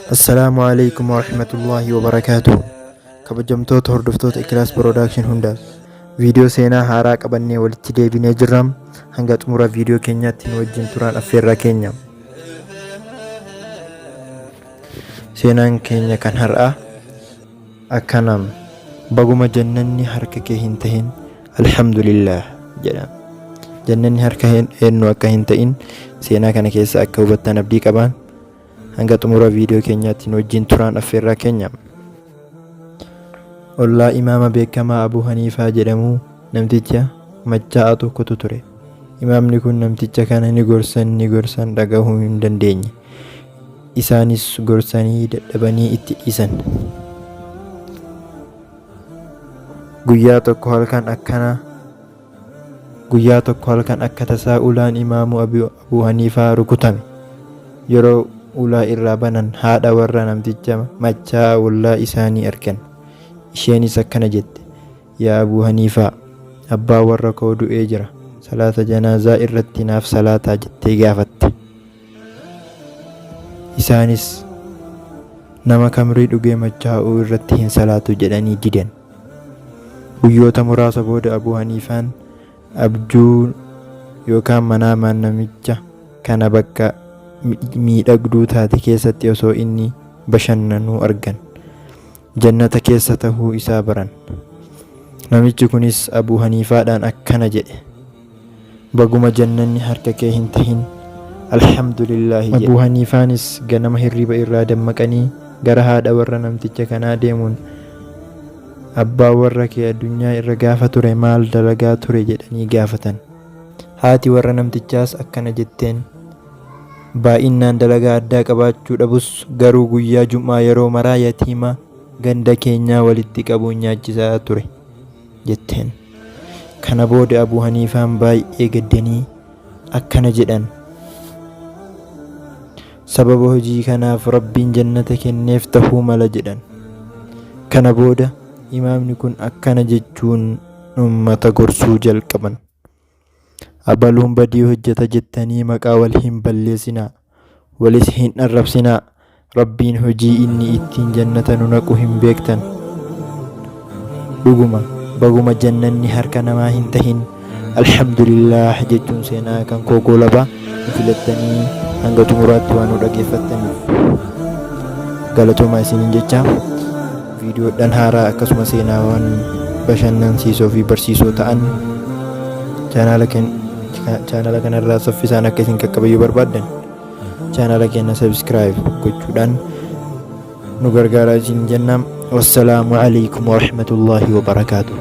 Assalamu alaikum warahmatullahi wabarakatuh. Kabajamtoota hordoftoota Ikhlaas Production hundaaf viidiyoo seenaa haaraa qabannee walitti deebinee jirra. Hanga xumura viidiyoo keenyaatti nu wajjin turaan affeerraa keenya. Seenaan keenya kan har'aa akkanam baguma jannanni harka kee hin tahin alhamdulillah jedhama. Jannanni harka eenyu akka hin ta'in seenaa kana keessa akka hubattan abdii qabaan. Hanga xumura viidiyoo keenyaatti nu wajjin turaan affeerraa keenya. Ollaa imaama beekamaa Abuu Haniifaa jedhamu namticha machaa'aa tokkotu ture. Imaamni kun namticha kana ni gorsan dhagahuu hin dandeenye. Isaanis gorsanii dadhabanii itti dhiisan. Guyyaa tokko halkan akka tasaa ulaan imaamu Abuu Haniifaa rukutame. Yeroo ulaa irraa banan haadha warra namticha machaa'aa ollaa isaanii argan. Isheenis akkana jette, yaa Abuu Haniifaa, abbaa warra koo du'ee jira. Salaata janaazaa irratti naaf salaataa jettee gaafatte. Isaanis nama kamrii dhugee machaa'uu irratti hin salaatu jedhanii didan. Guyyoota muraasa booda Abuu Haniifaan abjuu yookaan manaamaan namicha kana bakka miidhagduu taate keessatti osoo inni bashannanuu argan. Jannata keessa tahuu isaa baran. Namichi kunis Abuu Haniifaadhaan akkana jedhe, baguma jannanni harka kee hin tahin alhamdulillahi jedhe. Abuu Haniifaanis ganama hirriba irraa dammaqanii gara haadha warra namticha kanaa deemuun, abbaa warra kee addunyaa irra gaafa ture maal dalagaa ture jedhanii gaafatan. Haati warra namtichaas akkana jetteen, baay'inaan dalagaa addaa qabaachuu dhabus garuu guyyaa Jum'aa yeroo maraa yatiima ganda keenyaa walitti qabuun nyaachisaa ture jetteen. Kana booda Abuu Haniifaan baay'ee gaddanii akkana jedhan, sababa hojii kanaaf Rabbiin jannata kenneef tahuu mala jedhan. Kana booda imaamni kun akkana jechuun ummata gorsuu jalqaban. Abaluun badii hojjeta jettanii maqaa wal hin balleessinaa, walis hin arrabsinaa. Rabbiin hojii inni ittiin jannata nu naqu hin beektan. Dhuguma baguma jannanni harka namaa hin tahin alhamdulillah jechuun seenaa kan kokolabaa filattanii hanga xumuraatti waan nu dhaggeeffattaniif galatoomaa isiniin jecha. Viidiyoodhaan haaraa akkasuma seenaawwan bashannansiisoo fi barsiisoo ta'an chaanala kanarraa saffisaan akka isin qaqqabayyuu barbaaddan chaanala keenya subscribe gochuudhaan nu gargaaraa isin jennaan. Wassalaamu alaikum warahmatullahi wabarakaatuh.